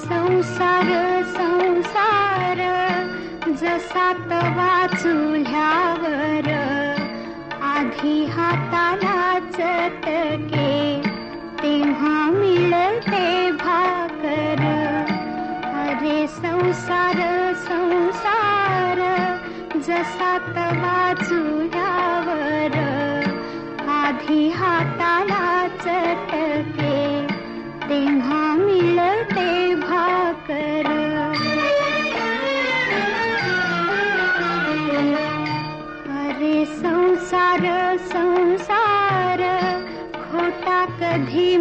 संसार संसार जसा तवा चुल्ह्यावर आधी हाताला चटके तेव्हा मिळते भाकर. अरे संसार संसार जसा तवा चुल्ह्यावर आधी हाताला चटके तेव्हा मिळते भाकर. अरे संसार संसार खोटा कधी